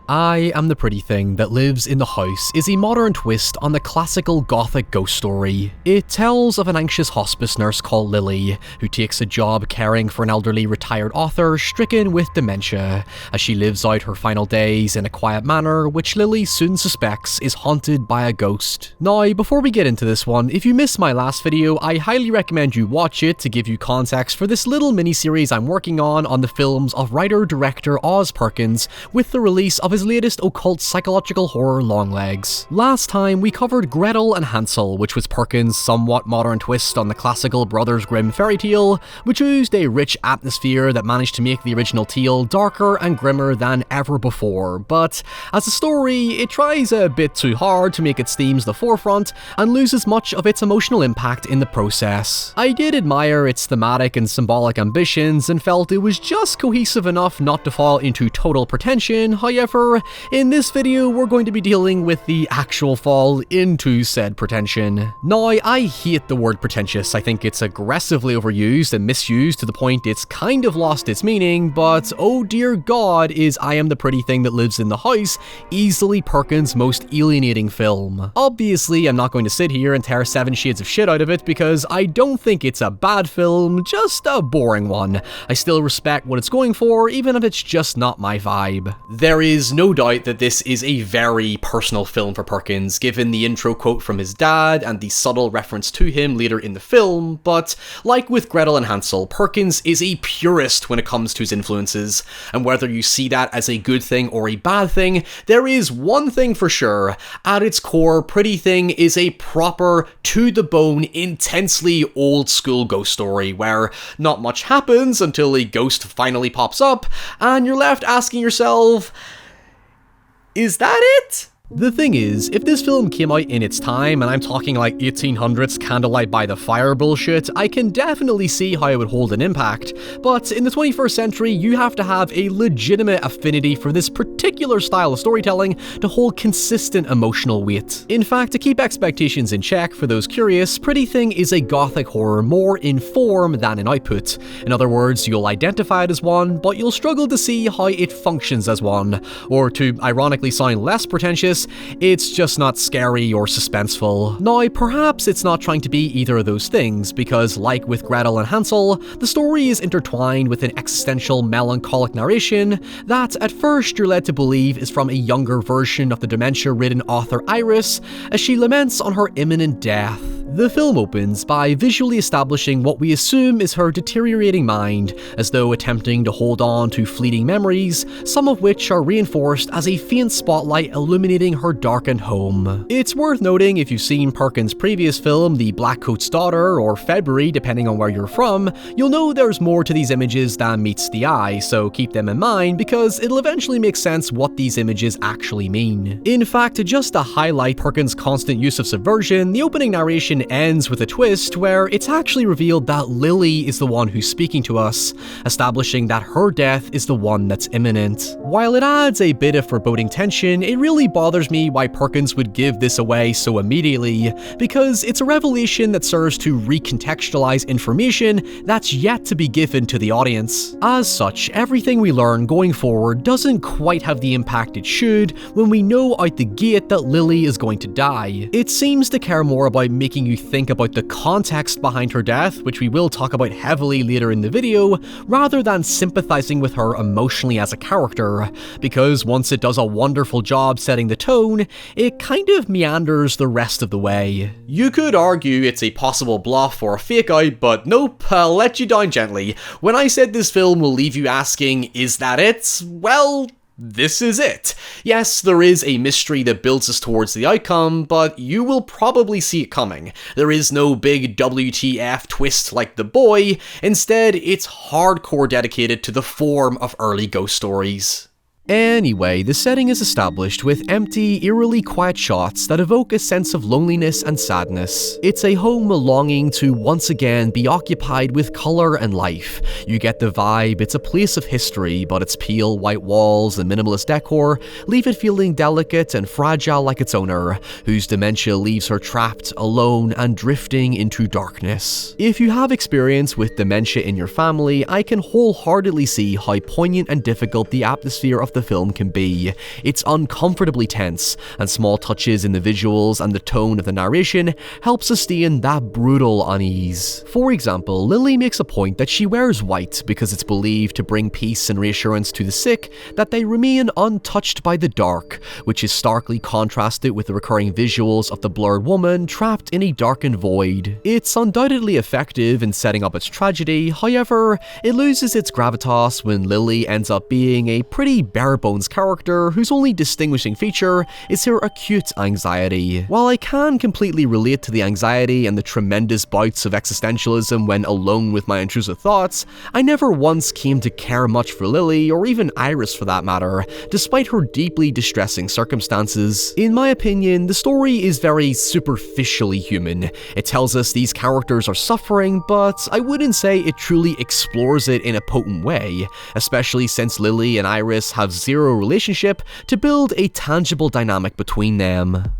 I Am the Pretty Thing That Lives in the House is a modern twist on the classical gothic ghost story. It tells of an anxious hospice nurse called Lily, who takes a job caring for an elderly retired author stricken with dementia, as she lives out her final days in a quiet manor, which Lily soon suspects is haunted by a ghost. Now, before we get into this one, if you missed my last video, I highly recommend you watch it to give you context for this little mini-series I'm working on the films of writer-director Oz Perkins, with the release of his latest occult psychological horror Longlegs. Last time we covered Gretel and Hansel, which was Perkins' somewhat modern twist on the classical Brothers Grimm fairy tale, which used a rich atmosphere that managed to make the original tale darker and grimmer than ever before, but as a story, it tries a bit too hard to make its themes the forefront and loses much of its emotional impact in the process. I did admire its thematic and symbolic ambitions and felt it was just cohesive enough not to fall into total pretension. However, in this video we're going to be dealing with the actual fall into said pretension. Now, I hate the word pretentious. I think it's aggressively overused and misused to the point it's kind of lost its meaning, but oh dear god, is I Am the Pretty Thing That Lives in the House easily Perkins' most alienating film. Obviously, I'm not going to sit here and tear 7 shades of shit out of it because I don't think it's a bad film, just a boring one. I still respect what it's going for, even if it's just not my vibe. There is no doubt that this is a very personal film for Perkins, given the intro quote from his dad and the subtle reference to him later in the film, but like with Gretel and Hansel, Perkins is a purist when it comes to his influences, and whether you see that as a good thing or a bad thing, there is one thing for sure: at its core, Pretty Thing is a proper, to-the-bone, intensely old-school ghost story, where not much happens until a ghost finally pops up, and you're left asking yourself, is that it? The thing is, if this film came out in its time, and I'm talking like 1800s candlelight by the fire bullshit, I can definitely see how it would hold an impact, but in the 21st century, you have to have a legitimate affinity for this particular style of storytelling to hold consistent emotional weight. In fact, to keep expectations in check for those curious, Pretty Thing is a gothic horror more in form than in output. In other words, you'll identify it as one, but you'll struggle to see how it functions as one, or to ironically sound less pretentious, it's just not scary or suspenseful. Now, perhaps it's not trying to be either of those things, because like with Gretel and Hansel, the story is intertwined with an existential, melancholic narration that at first you're led to believe is from a younger version of the dementia-ridden author Iris, as she laments on her imminent death. The film opens by visually establishing what we assume is her deteriorating mind, as though attempting to hold on to fleeting memories, some of which are reinforced as a faint spotlight illuminating her darkened home. It's worth noting, if you've seen Perkins' previous film, The Blackcoat's Daughter, or February, depending on where you're from, you'll know there's more to these images than meets the eye, so keep them in mind because it'll eventually make sense what these images actually mean. In fact, just to highlight Perkins' constant use of subversion, the opening narration ends with a twist where it's actually revealed that Lily is the one who's speaking to us, establishing that her death is the one that's imminent. While it adds a bit of foreboding tension, it really bothers me why Perkins would give this away so immediately, because it's a revelation that serves to recontextualize information that's yet to be given to the audience. As such, everything we learn going forward doesn't quite have the impact it should when we know out the gate that Lily is going to die. It seems to care more about making you think about the context behind her death, which we will talk about heavily later in the video, rather than sympathizing with her emotionally as a character, because once it does a wonderful job setting the tone, it kind of meanders the rest of the way. You could argue it's a possible bluff or a fake out, but nope, I'll let you down gently. When I said this film will leave you asking, is that it? Well, this is it. Yes, there is a mystery that builds us towards the outcome, but you will probably see it coming. There is no big WTF twist like The Boy. Instead, it's hardcore dedicated to the form of early ghost stories. Anyway, the setting is established with empty, eerily quiet shots that evoke a sense of loneliness and sadness. It's a home longing to once again be occupied with color and life. You get the vibe it's a place of history, but its pale white walls and minimalist decor leave it feeling delicate and fragile like its owner, whose dementia leaves her trapped, alone, and drifting into darkness. If you have experience with dementia in your family, I can wholeheartedly see how poignant and difficult the atmosphere of the film can be. It's uncomfortably tense, and small touches in the visuals and the tone of the narration help sustain that brutal unease. For example, Lily makes a point that she wears white because it's believed to bring peace and reassurance to the sick that they remain untouched by the dark, which is starkly contrasted with the recurring visuals of the blurred woman trapped in a darkened void. It's undoubtedly effective in setting up its tragedy, however, it loses its gravitas when Lily ends up being a pretty bare-bones character whose only distinguishing feature is her acute anxiety. While I can completely relate to the anxiety and the tremendous bouts of existentialism when alone with my intrusive thoughts, I never once came to care much for Lily, or even Iris for that matter, despite her deeply distressing circumstances. In my opinion, the story is very superficially human. It tells us these characters are suffering, but I wouldn't say it truly explores it in a potent way, especially since Lily and Iris have zero relationship to build a tangible dynamic between them.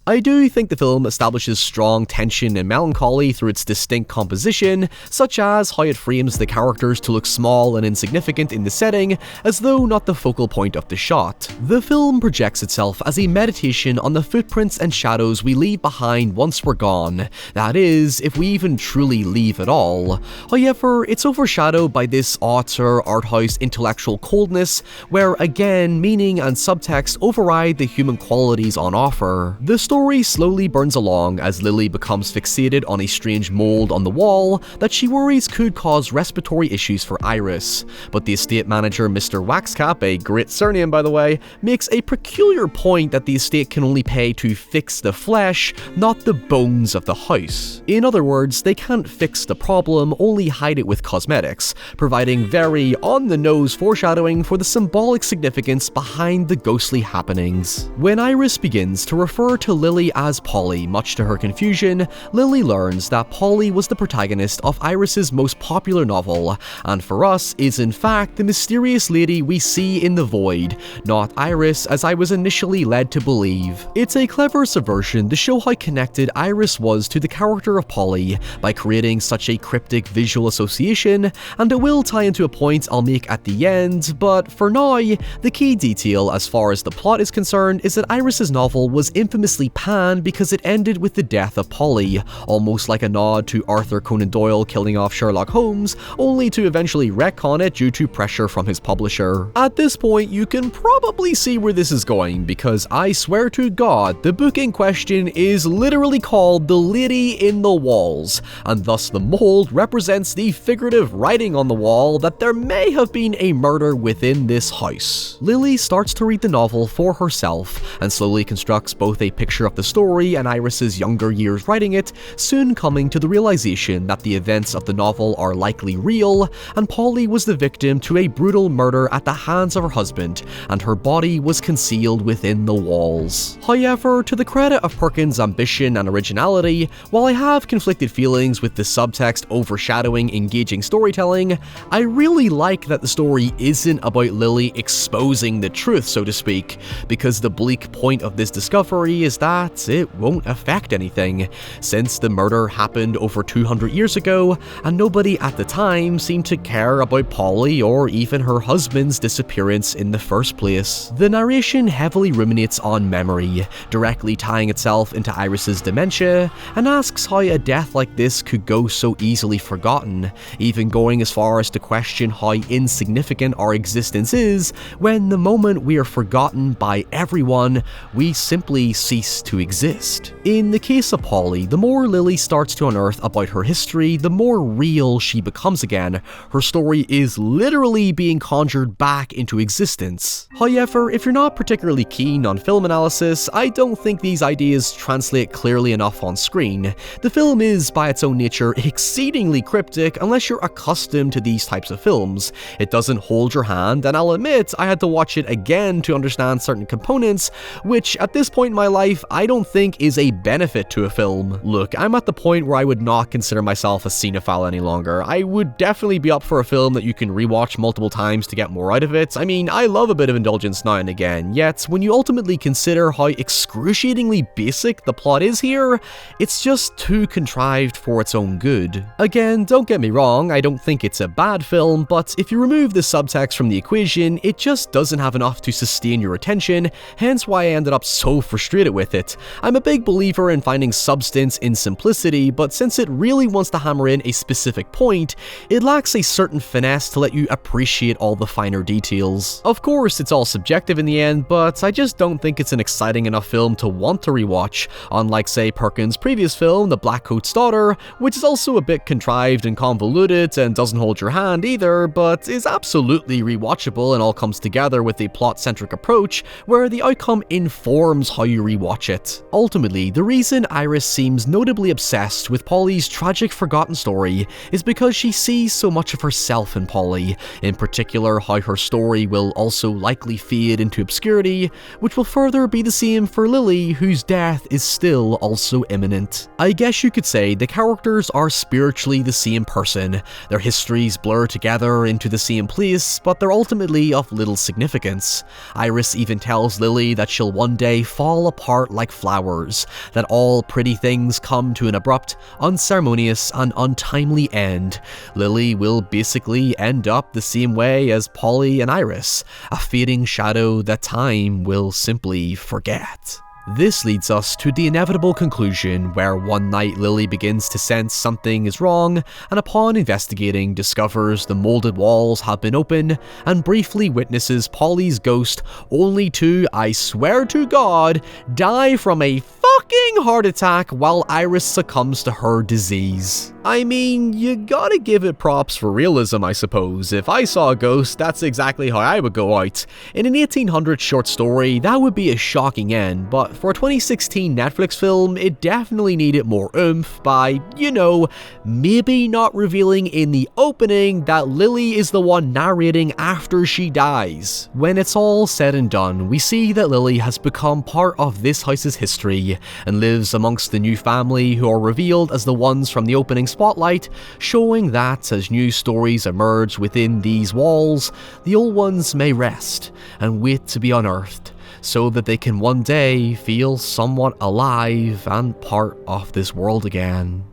I do think the film establishes strong tension and melancholy through its distinct composition, such as how it frames the characters to look small and insignificant in the setting, as though not the focal point of the shot. The film projects itself as a meditation on the footprints and shadows we leave behind once we're gone, that is, if we even truly leave at all. However, it's overshadowed by this auteur arthouse intellectual coldness, where again, meaning and subtext override the human qualities on offer. The story slowly burns along as Lily becomes fixated on a strange mold on the wall that she worries could cause respiratory issues for Iris, but the estate manager Mr. Waxcap, a great surname by the way, makes a peculiar point that the estate can only pay to fix the flesh, not the bones of the house. In other words, they can't fix the problem, only hide it with cosmetics, providing very on-the-nose foreshadowing for the symbolic significance behind the ghostly happenings. When Iris begins to refer to Lily as Polly, much to her confusion, Lily learns that Polly was the protagonist of Iris's most popular novel, and for us is in fact the mysterious lady we see in the void, not Iris as I was initially led to believe. It's a clever subversion to show how connected Iris was to the character of Polly by creating such a cryptic visual association, and it will tie into a point I'll make at the end, but for now, the key detail as far as the plot is concerned is that Iris's novel was infamously panned because it ended with the death of Polly, almost like a nod to Arthur Conan Doyle killing off Sherlock Holmes, only to eventually retcon it due to pressure from his publisher. At this point, you can probably see where this is going, because I swear to God, the book in question is literally called The Lady in the Walls, and thus the mold represents the figurative writing on the wall that there may have been a murder within this house. Lily starts to read the novel for herself, and slowly constructs both a picture of the story and Iris's younger years writing it, soon coming to the realization that the events of the novel are likely real, and Polly was the victim to a brutal murder at the hands of her husband, and her body was concealed within the walls. However, to the credit of Perkins' ambition and originality, while I have conflicted feelings with the subtext overshadowing engaging storytelling, I really like that the story isn't about Lily exposing the truth, so to speak, because the bleak point of this discovery is that it won't affect anything, since the murder happened over 200 years ago, and nobody at the time seemed to care about Polly or even her husband's disappearance in the first place. The narration heavily ruminates on memory, directly tying itself into Iris's dementia, and asks how a death like this could go so easily forgotten, even going as far as to question how insignificant our existence is when the moment we are forgotten by everyone, we simply cease to exist. In the case of Polly, the more Lily starts to unearth about her history, the more real she becomes again. Her story is literally being conjured back into existence. However, if you're not particularly keen on film analysis, I don't think these ideas translate clearly enough on screen. The film is, by its own nature, exceedingly cryptic unless you're accustomed to these types of films. It doesn't hold your hand, and I'll admit I had to watch it again to understand certain components, which at this point in my life I don't think is a benefit to a film. Look, I'm at the point where I would not consider myself a cinephile any longer. I would definitely be up for a film that you can rewatch multiple times to get more out of it. I mean, I love a bit of indulgence now and again, yet when you ultimately consider how excruciatingly basic the plot is here, it's just too contrived for its own good. Again, don't get me wrong, I don't think it's a bad film, but if you remove the subtext from the equation, it just doesn't have enough to sustain your attention, hence why I ended up so frustrated with it. I'm a big believer in finding substance in simplicity, but since it really wants to hammer in a specific point, it lacks a certain finesse to let you appreciate all the finer details. Of course, it's all subjective in the end, but I just don't think it's an exciting enough film to want to rewatch, unlike say Perkins' previous film, The Blackcoat's Daughter, which is also a bit contrived and convoluted and doesn't hold your hand either, but is absolutely rewatchable and all comes together with a plot-centric approach where the outcome informs how you rewatch it. Ultimately, the reason Iris seems notably obsessed with Polly's tragic forgotten story is because she sees so much of herself in Polly, in particular how her story will also likely fade into obscurity, which will further be the same for Lily, whose death is still also imminent. I guess you could say the characters are spiritually the same person, their histories blur together into the same place, but they're ultimately of little significance. Iris even tells Lily that she'll one day fall apart like flowers, that all pretty things come to an abrupt, unceremonious, and untimely end. Lily will basically end up the same way as Polly and Iris, a fading shadow that time will simply forget. This leads us to the inevitable conclusion where one night Lily begins to sense something is wrong, and upon investigating discovers the molded walls have been open and briefly witnesses Polly's ghost only to, I swear to God, die from a fucking heart attack while Iris succumbs to her disease. I mean, you gotta give it props for realism, I suppose. If I saw a ghost, that's exactly how I would go out. In an 1800s short story, that would be a shocking end, but for a 2016 Netflix film, it definitely needed more oomph by, you know, maybe not revealing in the opening that Lily is the one narrating after she dies. When it's all said and done, we see that Lily has become part of this house's history and lives amongst the new family who are revealed as the ones from the opening spotlight, showing that as new stories emerge within these walls, the old ones may rest and wait to be unearthed, so that they can one day feel somewhat alive and part of this world again.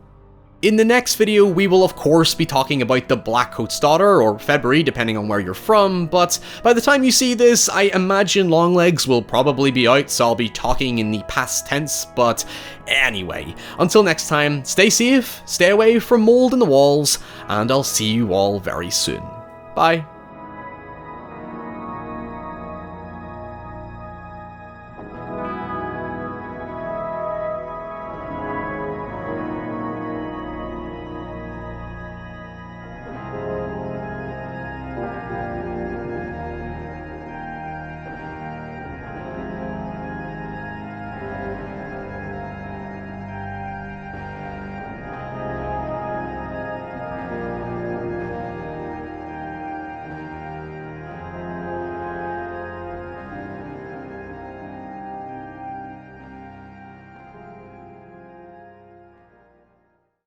In the next video, we will of course be talking about The Blackcoat's Daughter, or February depending on where you're from, but by the time you see this, I imagine Longlegs will probably be out, so I'll be talking in the past tense, but anyway, until next time, stay safe, stay away from mold in the walls, and I'll see you all very soon. Bye.